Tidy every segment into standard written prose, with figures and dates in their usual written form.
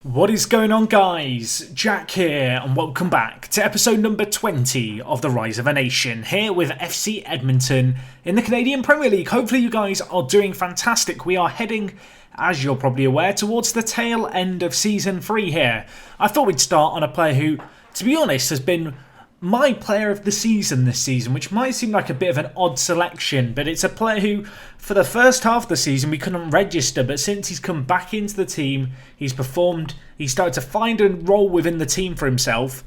What is going on, guys? Jack here, and welcome back to episode number 20 of The Rise of a Nation, here with FC Edmonton in the Canadian Premier League. Hopefully you guys are doing fantastic. We are heading, as you're probably aware, towards the tail end of Season 3 here. I thought we'd start on a player who, to be honest, has been my player of the season this season, which might seem like a bit of an odd selection, but it's a player who, for the first half of the season, we couldn't register, but since he's come back into the team, he's performed, he's started to find a role within the team for himself,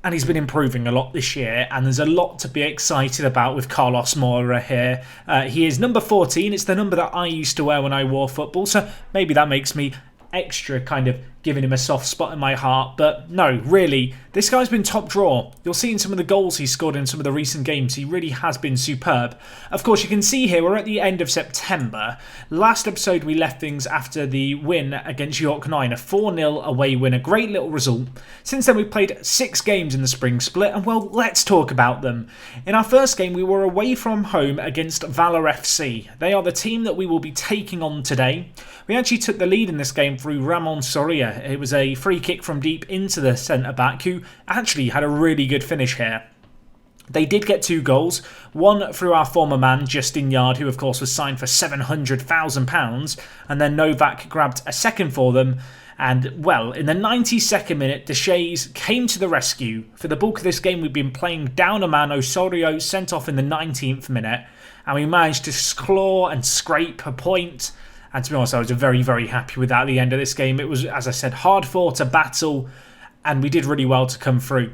and he's been improving a lot this year, and there's a lot to be excited about with Carlos Moura here. He is number 14, it's the number that I used to wear when I wore football, so maybe that makes me extra kind of giving him a soft spot in my heart, but no, really, this guy's been top draw. You'll see in some of the goals he's scored in some of the recent games, he really has been superb. Of course, you can see here, we're at the end of September. Last episode, we left things after the win against York 9, a 4-0 away win, a great little result. Since then, we've played 6 games in the spring split, and well, let's talk about them. In our first game, we were away from home against Valor FC. They are the team that we will be taking on today. We actually took the lead in this game through Ramon Soria. It was a free kick from deep into the centre-back, who actually had a really good finish here. They did get 2 goals, one through our former man, Justin Yard, who of course was signed for £700,000, and then Novak grabbed a second for them. And, well, in the 92nd minute, Deshays came to the rescue. For the bulk of this game, we've been playing down a man. Osorio sent off in the 19th minute, and we managed to claw and scrape a point. And to be honest, I was very, very happy with that at the end of this game. It was, as I said, hard fought, a battle, and we did really well to come through.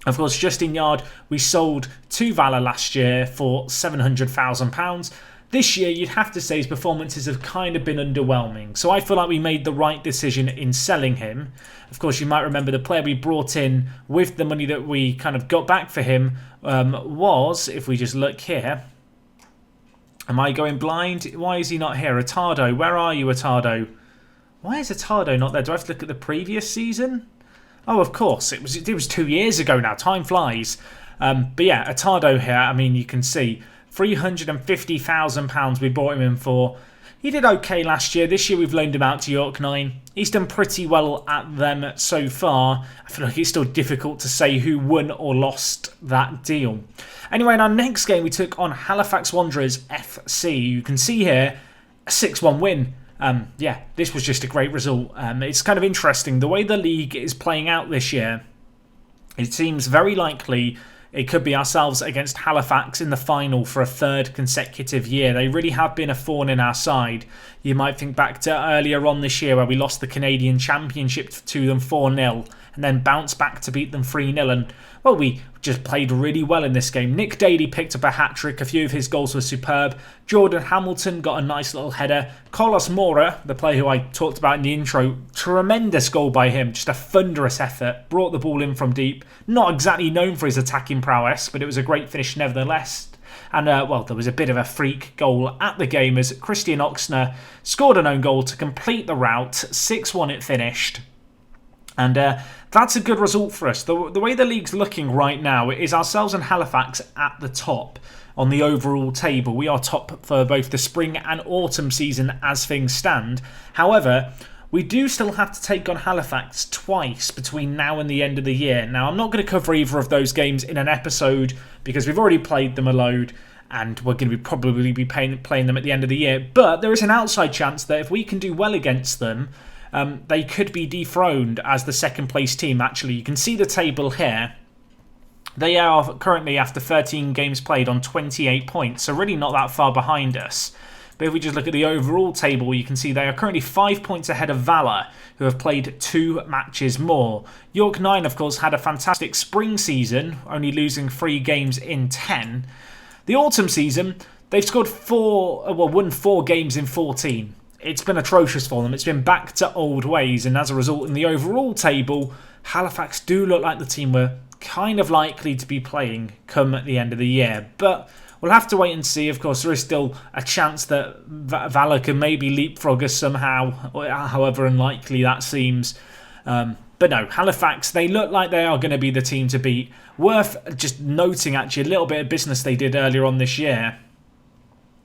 Of course, Justin Yard, we sold to Valor last year for £700,000. This year, you'd have to say his performances have kind of been underwhelming. So I feel like we made the right decision in selling him. Of course, you might remember the player we brought in with the money that we kind of got back for him was, if we just look here... Am I going blind? Why is he not here? Attardo, where are you, Attardo? Why is Attardo not there? Do I have to look at the previous season? Oh, of course. It was 2 years ago now. Time flies. But yeah, Attardo here, I mean, you can see £350,000 we bought him in for. He did okay last year. This year we've loaned him out to York 9. He's done pretty well at them so far. I feel like it's still difficult to say who won or lost that deal. Anyway, in our next game we took on Halifax Wanderers FC. You can see here a 6-1 win. Yeah, this was just a great result. It's kind of interesting. The way the league is playing out this year, it seems very likely it could be ourselves against Halifax in the final for a 3rd consecutive year. They really have been a thorn in our side. You might think back to earlier on this year where we lost the Canadian Championship to them 4-0 and then bounced back to beat them 3-0. And, well, we just played really well in this game. Nick Daly picked up a hat-trick. A few of his goals were superb. Jordan Hamilton got a nice little header. Carlos Moura, the player who I talked about in the intro, tremendous goal by him. Just a thunderous effort. Brought the ball in from deep. Not exactly known for his attacking prowess, but it was a great finish nevertheless. And, well, there was a bit of a freak goal at the game as Christian Oxner scored an own goal to complete the route. 6-1 it finished. And that's a good result for us. The way the league's looking right now is ourselves and Halifax at the top on the overall table. We are top for both the spring and autumn season as things stand. However, we do still have to take on Halifax twice between now and the end of the year. Now, I'm not going to cover either of those games in an episode because we've already played them a load and we're going to probably be playing them at the end of the year. But there is an outside chance that if we can do well against them, they could be dethroned as the second place team. Actually, you can see the table here. They are currently, after 13 games played, on 28 points, so really not that far behind us. But if we just look at the overall table, you can see they are currently 5 points ahead of Valor, who have played 2 matches more. York 9, of course, had a fantastic spring season, only losing 3 games in 10. The autumn season, they've scored won 4 games in 14. It's been atrocious for them. It's been back to old ways, and as a result, in the overall table, Halifax do look like the team we're kind of likely to be playing come at the end of the year. But we'll have to wait and see. Of course, there is still a chance that Valor can maybe leapfrog us somehow, however unlikely that seems. But no, Halifax, they look like they are going to be the team to beat. Worth just noting, actually, a little bit of business they did earlier on this year.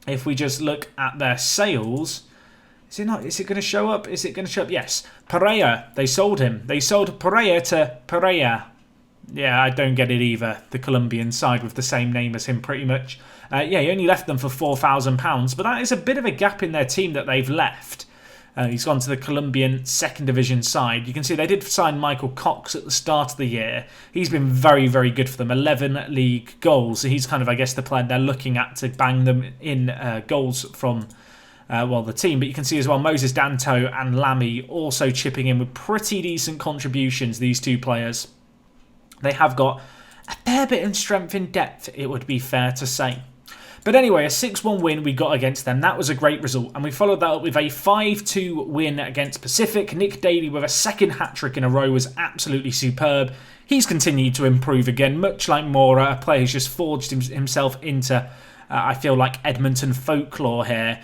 If we just look at their sales, Is it not? Is it going to show up? Is it going to show up? Yes. Pereira. They sold him. They sold Pereira to Pereira. Yeah, I don't get it either. The Colombian side with the same name as him, pretty much. Yeah, he only left them for £4,000, but that is a bit of a gap in their team that they've left. He's gone to the Colombian second division side. You can see they did sign Michael Cox at the start of the year. He's been very, very good for them. 11 league goals. So he's kind of, I guess, the player they're looking at to bang them in goals from the team. But you can see as well Moses Danto and Lamy also chipping in with pretty decent contributions, these two players. They have got a fair bit of strength in depth, it would be fair to say. But anyway, a 6-1 win we got against them. That was a great result. And we followed that up with a 5-2 win against Pacific. Nick Daly with a second hat-trick in a row was absolutely superb. He's continued to improve again, much like Mora, a player who's just forged himself into, I feel like, Edmonton folklore here.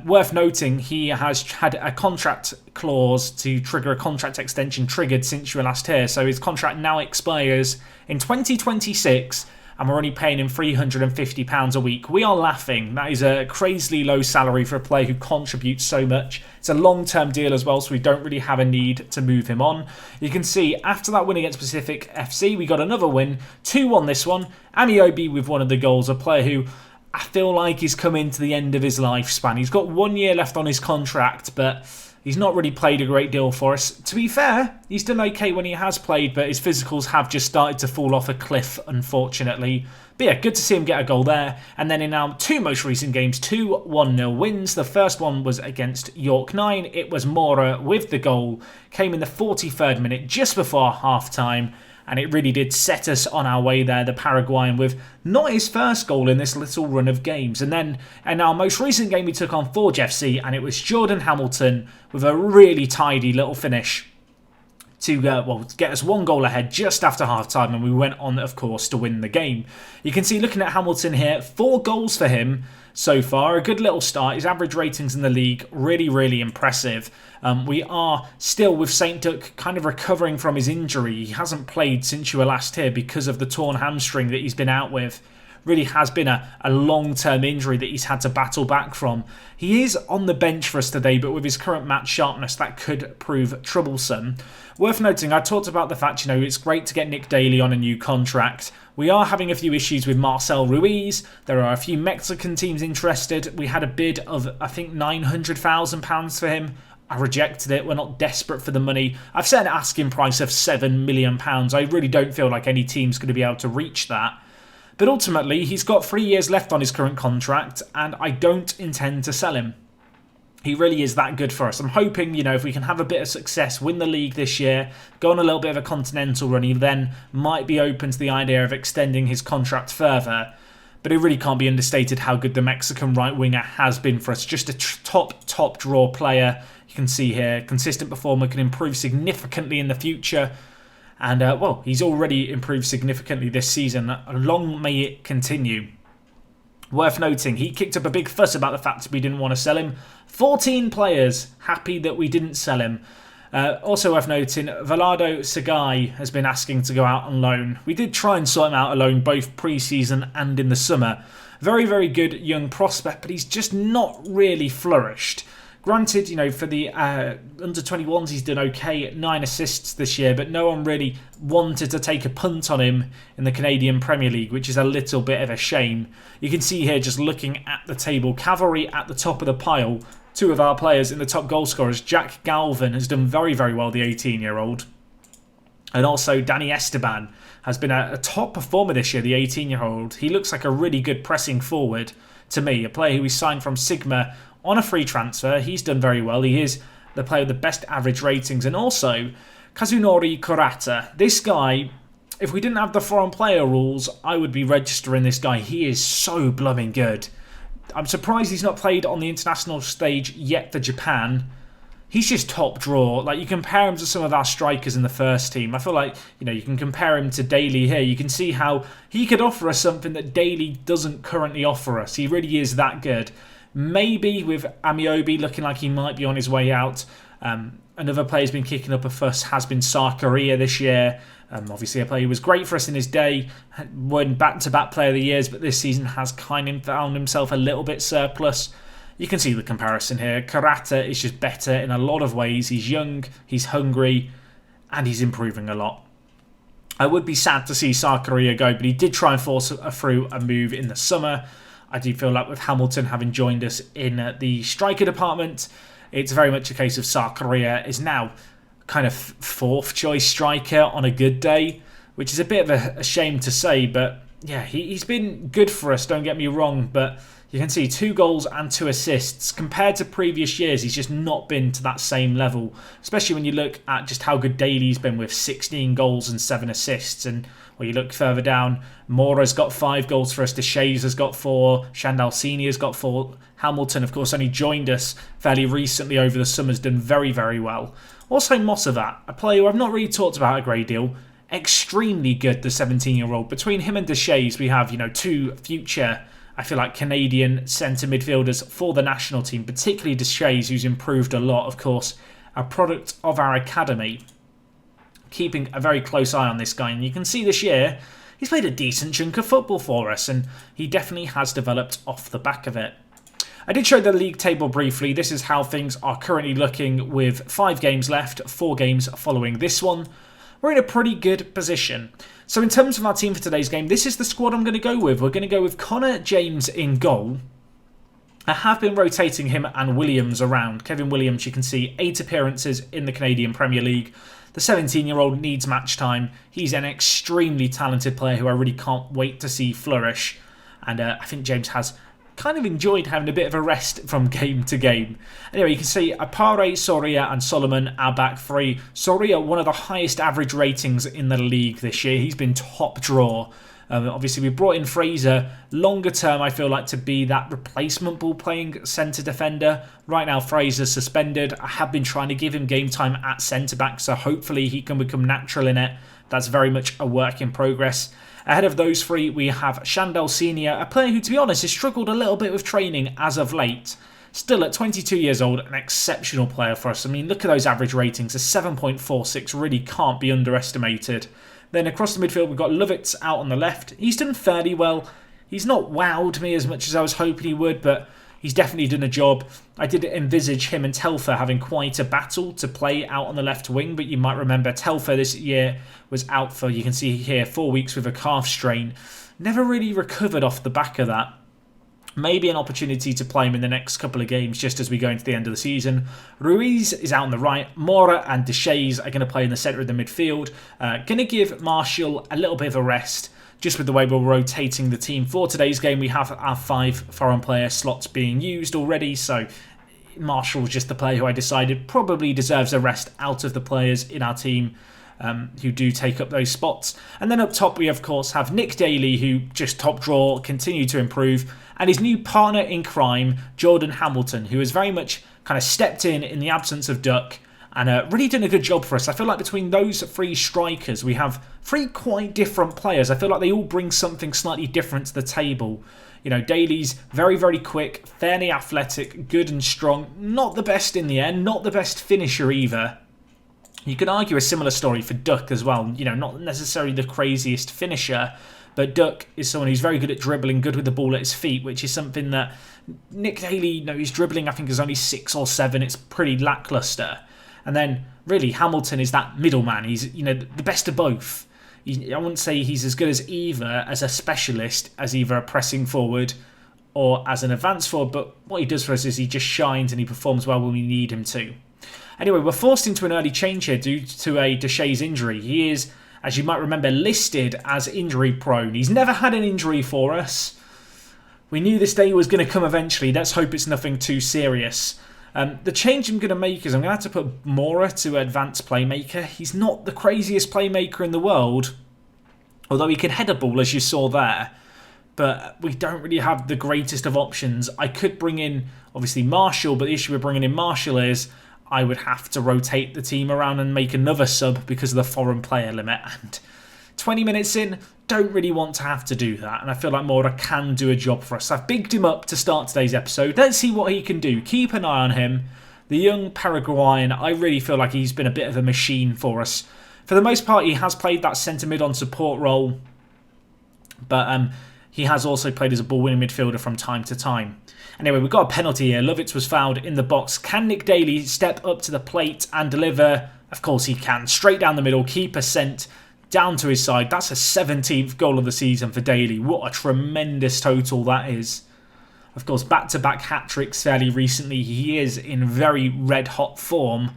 Worth noting, he has had a contract clause to trigger a contract extension triggered since you were last here. So his contract now expires in 2026. And we're only paying him £350 a week. We are laughing. That is a crazily low salary for a player who contributes so much. It's a long-term deal as well, so we don't really have a need to move him on. You can see after that win against Pacific FC, we got another win. 2-1 this one. Amiobi with one of the goals, a player who I feel like he's coming to the end of his lifespan. He's got 1 year left on his contract, but he's not really played a great deal for us. To be fair, he's done okay when he has played, but his physicals have just started to fall off a cliff, unfortunately. But yeah, good to see him get a goal there. And then in our two most recent games, 2 1-0 wins. The first one was against York 9. It was Mora with the goal. Came in the 43rd minute, just before half-time. And it really did set us on our way there, the Paraguayan, with not his first goal in this little run of games. And then in our most recent game, we took on Forge FC, and it was Jordan Hamilton with a really tidy little finish to get us 1 goal ahead just after half-time, and we went on, of course, to win the game. You can see, looking at Hamilton here, 4 goals for him so far. A good little start. His average ratings in the league, really, really impressive. We are still, with St. Duck, kind of recovering from his injury. He hasn't played since you were last here because of the torn hamstring that he's been out with. Really has been a long-term injury that he's had to battle back from. He is on the bench for us today, but with his current match sharpness, that could prove troublesome. Worth noting, I talked about the fact, it's great to get Nick Daly on a new contract. We are having a few issues with Marcel Ruiz. There are a few Mexican teams interested. We had a bid of, I think, £900,000 for him. I rejected it. We're not desperate for the money. I've set an asking price of £7 million. I really don't feel like any team's going to be able to reach that. But ultimately, he's got 3 years left on his current contract, and I don't intend to sell him. He really is that good for us. I'm hoping, if we can have a bit of success, win the league this year, go on a little bit of a continental run, he then might be open to the idea of extending his contract further. But it really can't be understated how good the Mexican right winger has been for us. Just a top draw player. You can see here, consistent performer, can improve significantly in the future. And, he's already improved significantly this season. Long may it continue. Worth noting, he kicked up a big fuss about the fact we didn't want to sell him. 14 players happy that we didn't sell him. Also worth noting, Velado Sagai has been asking to go out on loan. We did try and sort him out alone both pre-season and in the summer. Very, very good young prospect, but he's just not really flourished. Granted, for the under-21s, he's done okay, 9 assists this year, but no one really wanted to take a punt on him in the Canadian Premier League, which is a little bit of a shame. You can see here, just looking at the table, Cavalry at the top of the pile. 2 of our players in the top goal scorers. Jack Galvin has done very, very well, the 18-year-old. And also Danny Esteban has been a top performer this year, the 18-year-old. He looks like a really good pressing forward to me, a player who we signed from Sigma on a free transfer. He's done very well. He is the player with the best average ratings. And also, Kazunori Kurata. This guy, if we didn't have the foreign player rules, I would be registering this guy. He is so blooming good. I'm surprised he's not played on the international stage yet for Japan. He's just top draw. Like, you compare him to some of our strikers in the first team. I feel like, you can compare him to Daly here. You can see how he could offer us something that Daly doesn't currently offer us. He really is that good. Maybe with Amiobi looking like he might be on his way out. Another player who's been kicking up a fuss has been Sarkaria this year. Obviously a player who was great for us in his day, won back-to-back player of the years, but this season has kind of found himself a little bit surplus. You can see the comparison here. Karata is just better in a lot of ways. He's young, he's hungry, and he's improving a lot. I would be sad to see Zakaria go, but he did try and force through a move in the summer. I do feel like with Hamilton having joined us in the striker department, it's very much a case of Zakaria is now kind of fourth choice striker on a good day, which is a bit of a shame to say, but yeah, he's been good for us, don't get me wrong, but you can see 2 goals and 2 assists. Compared to previous years, he's just not been to that same level, especially when you look at just how good Daly's been with 16 goals and 7 assists. And when you look further down, Mora's got 5 goals for us, Deshays has got 4, Shandal Senior's got 4, Hamilton, of course, only joined us fairly recently over the summer's done very, very well. Also Mosavat, a player who I've not really talked about a great deal, extremely good, the 17-year-old. Between him and Deshays, we have, 2 future, I feel like, Canadian centre midfielders for the national team, particularly Deshays, who's improved a lot, of course, a product of our academy. Keeping a very close eye on this guy, and you can see this year he's played a decent chunk of football for us, and he definitely has developed off the back of it. I did show the league table briefly. This is how things are currently looking with 5 games left, 4 games following this one. We're in a pretty good position. So in terms of our team for today's game, this is the squad I'm going to go with. We're going to go with Connor James in goal. I have been rotating him and Williams around. Kevin Williams, you can see 8 appearances in the Canadian Premier League. The 17-year-old needs match time. He's an extremely talented player who I really can't wait to see flourish. And I think James has kind of enjoyed having a bit of a rest from game to game. Anyway, you can see Apare, Soria and Solomon, our back 3. Soria, one of the highest average ratings in the league this year. He's been top draw. Obviously, we brought in Fraser longer term, I feel like, to be that replacement ball-playing centre defender. Right now, Fraser's suspended. I have been trying to give him game time at centre-back, so hopefully he can become natural in it. That's very much a work in progress. Ahead of those 3, we have Shandal Senior, a player who, to be honest, has struggled a little bit with training as of late. Still, at 22 years old, an exceptional player for us. I mean, look at those average ratings. A 7.46 really can't be underestimated. Then across the midfield, we've got Lovitz out on the left. He's done fairly well. He's not wowed me as much as I was hoping he would, but he's definitely done a job. I did envisage him and Telfer having quite a battle to play out on the left wing, but you might remember Telfer this year was out for, you can see here, 4 weeks with a calf strain. Never really recovered off the back of that. Maybe an opportunity to play him in the next couple of games just as we go into the end of the season. Ruiz is out on the right. Mora and Deshays are going to play in the centre of the midfield. Going to give Marshall a little bit of a rest just with the way we're rotating the team. For today's game, we have our 5 foreign player slots being used already, so Marshall was just the player who I decided probably deserves a rest out of the players in our team who do take up those spots. And then up top, we of course have Nick Daly, who just top draw, continue to improve, and his new partner in crime, Jordan Hamilton, who has very much kind of stepped in the absence of Duck and really done a good job for us. I feel like between those 3 strikers, we have 3 quite different players. I feel like they all bring something slightly different to the table. Daly's very, very quick, fairly athletic, good and strong. Not the best in the end, not the best finisher either. You could argue a similar story for Duck as well. Not necessarily the craziest finisher, but Duck is someone who's very good at dribbling, good with the ball at his feet, which is something that Nick Daly, his dribbling I think is only 6 or 7. It's pretty lackluster. And then really Hamilton is that middleman. He's the best of both. I wouldn't say he's as good as either as a specialist, as either a pressing forward or as an advanced forward, but what he does for us is he just shines and he performs well when we need him to. Anyway, we're forced into an early change here due to a Deshays injury. He is, as you might remember, listed as injury prone. He's never had an injury for us. We knew this day was going to come eventually. Let's hope it's nothing too serious. The change I'm going to make is I'm going to have to put Mora to advanced playmaker. He's not the craziest playmaker in the world, although he can head a ball, as you saw there. But we don't really have the greatest of options. I could bring in, obviously, Marshall, but the issue with bringing in Marshall is I would have to rotate the team around and make another sub because of the foreign player limit. And 20 minutes in, don't really want to have to do that. And I feel like Mora can do a job for us. I've bigged him up to start today's episode. Let's see what he can do. Keep an eye on him. The young Paraguayan, I really feel like he's been a bit of a machine for us. For the most part, he has played that centre mid on support role. But he has also played as a ball-winning midfielder from time to time. Anyway, we've got a penalty here. Lovitz was fouled in the box. Can Nick Daly step up to the plate and deliver? Of course he can. Straight down the middle. Keeper sent down to his side. That's a 17th goal of the season for Daly. What a tremendous total that is. Of course, back-to-back hat-tricks fairly recently. He is in very red-hot form.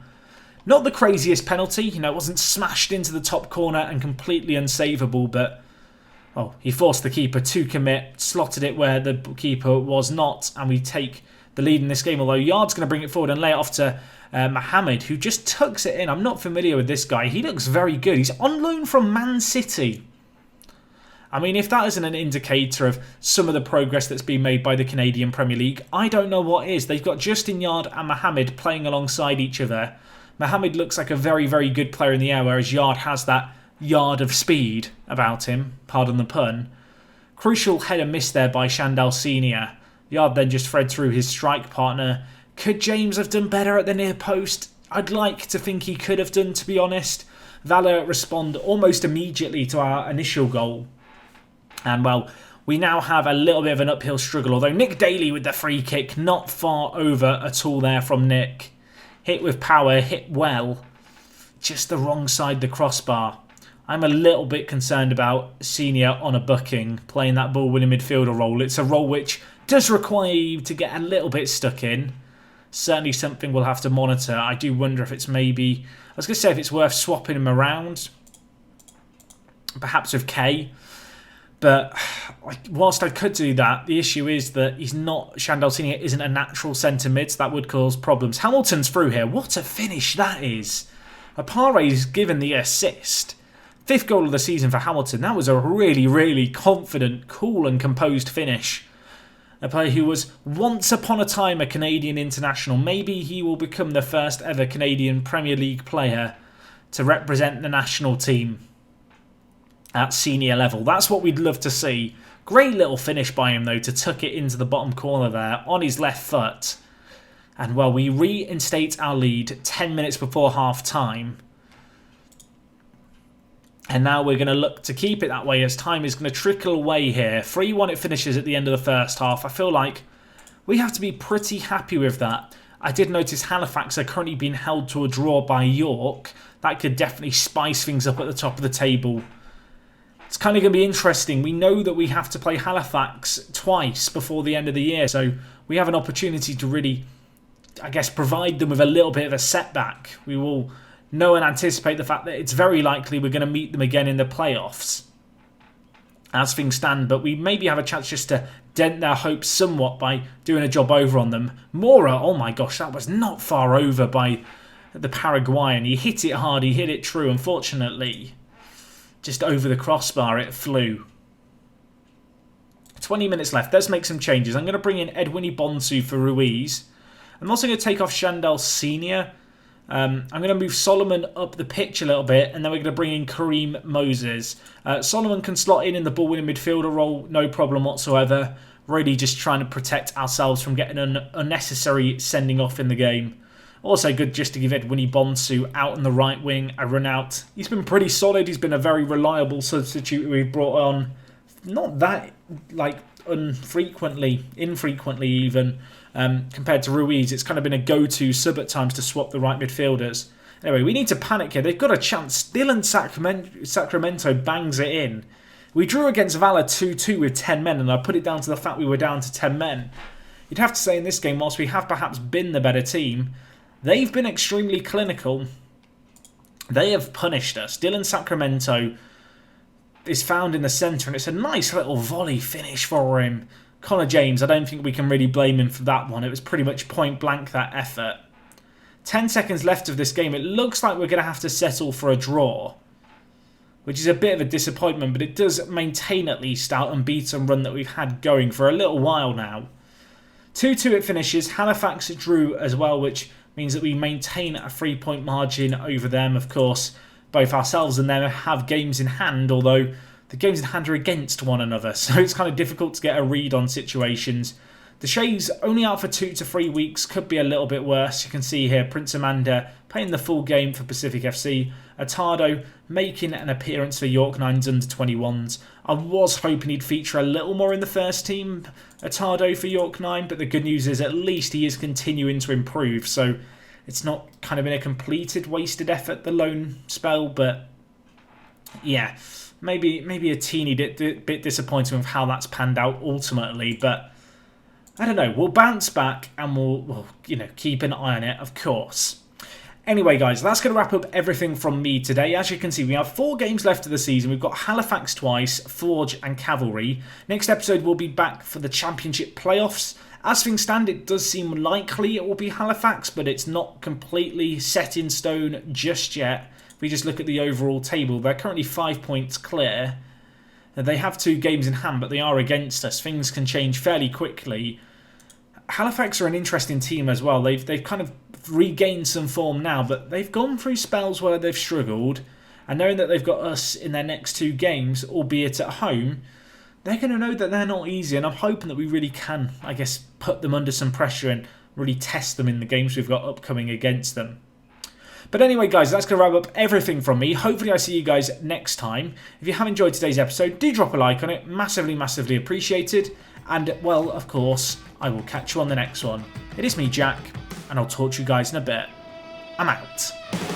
Not the craziest penalty. You know, it wasn't smashed into the top corner and completely unsavable, but oh, he forced the keeper to commit, slotted it where the keeper was not, and we take the lead in this game. Although Yard's going to bring it forward and lay it off to Mohamed, who just tucks it in. I'm not familiar with this guy. He looks very good. He's on loan from Man City. I mean, if that isn't an indicator of some of the progress that's been made by the Canadian Premier League, I don't know what is. They've got Justin Yard and Mohamed playing alongside each other. Mohamed looks like a very, very good player in the air, whereas Yard has that yard of speed about him, pardon the pun. Crucial header miss there by Shandal Senior. Yard then just thread through his strike partner. Could James have done better at the near post? I'd like to think he could have done, to be honest. Valor respond almost immediately to our initial goal. And well, we now have a little bit of an uphill struggle, although Nick Daly with the free kick, not far over at all there from Nick. Hit with power, hit well, just the wrong side the crossbar. I'm a little bit concerned about Senior on a booking, playing that ball-winning midfielder role. It's a role which does require you to get a little bit stuck in. Certainly something we'll have to monitor. I do wonder if it's maybe, I was going to say if it's worth swapping him around, perhaps with K. But whilst I could do that, the issue is that he's not, Shandal Senior isn't a natural centre mid, so that would cause problems. Hamilton's through here. What a finish that is. Apare's given the assist. 5th goal of the season for Hamilton. That was a really, really confident, cool and composed finish. A player who was once upon a time a Canadian international. Maybe he will become the first ever Canadian Premier League player to represent the national team at senior level. That's what we'd love to see. Great little finish by him though to tuck it into the bottom corner there on his left foot. And well, we reinstate our lead 10 minutes before half time. And now we're going to look to keep it that way as time is going to trickle away here. 3-1 it finishes at the end of the first half. I feel like we have to be pretty happy with that. I did notice Halifax are currently being held to a draw by York. That could definitely spice things up at the top of the table. It's kind of going to be interesting. We know that we have to play Halifax twice before the end of the year. So we have an opportunity to really, I guess, provide them with a little bit of a setback. We will know and anticipate the fact that it's very likely we're going to meet them again in the playoffs as things stand, but we maybe have a chance just to dent their hopes somewhat by doing a job over on them. Mora, oh my gosh, that was not far over by the Paraguayan. He hit it hard, he hit it true. Unfortunately, just over the crossbar it flew. 20 minutes left. Let's make some changes. I'm going to bring in Edwin Bonsu for Ruiz. I'm also going to take off Shandal Senior. I'm going to move Solomon up the pitch a little bit, and then we're going to bring in Kareem Moses. Solomon can slot in the ball-winning midfielder role, no problem whatsoever. Really just trying to protect ourselves from getting an unnecessary sending off in the game. Also good just to give Edwin Bonsu out on the right wing a run out. He's been pretty solid. He's been a very reliable substitute we've brought on. Not that infrequently even. Compared to Ruiz, it's kind of been a go-to sub at times to swap the right midfielders. Anyway, we need to panic here. They've got a chance. Dylan Sacramento bangs it in. We drew against Valor 2-2 with 10 men, and I put it down to the fact we were down to 10 men. You'd have to say in this game, whilst we have perhaps been the better team, they've been extremely clinical. They have punished us. Dylan Sacramento is found in the centre, and it's a nice little volley finish for him. Connor James, I don't think we can really blame him for that one. It was pretty much point blank, that effort. 10 seconds left of this game. It looks like we're going to have to settle for a draw, which is a bit of a disappointment, but it does maintain at least our unbeaten run that we've had going for a little while now. 2-2 it finishes. Halifax drew as well, which means that we maintain a 3-point margin over them. Of course, both ourselves and them have games in hand, although the games in hand are against one another, so it's kind of difficult to get a read on situations. The Shays only out for 2 to 3 weeks, could be a little bit worse. You can see here Prince Amanda playing the full game for Pacific FC. Attardo making an appearance for York Nines under 21s. I was hoping he'd feature a little more in the first team, Attardo for York 9, but the good news is at least he is continuing to improve, so it's not kind of been a completed wasted effort, the loan spell, but yeah, maybe a teeny bit disappointing with how that's panned out ultimately, but I don't know, we'll bounce back and we'll keep an eye on it, of course. Anyway, guys, that's going to wrap up everything from me today. As you can see, we have 4 games left of the season. We've got Halifax twice, Forge and Cavalry. Next episode, we'll be back for the Championship playoffs. As things stand, it does seem likely it will be Halifax, but it's not completely set in stone just yet. If we just look at the overall table, they're currently 5 points clear. They have 2 games in hand, but they are against us. Things can change fairly quickly. Halifax are an interesting team as well. They've kind of regained some form now, but they've gone through spells where they've struggled, and knowing that they've got us in their next 2 games, albeit at home, they're going to know that they're not easy, and I'm hoping that we really can, I guess, put them under some pressure and really test them in the games we've got upcoming against them. But anyway, guys, that's going to wrap up everything from me. Hopefully I see you guys next time. If you have enjoyed today's episode, do drop a like on it. Massively, massively appreciated. And, well, of course, I will catch you on the next one. It is me, Jack, and I'll talk to you guys in a bit. I'm out.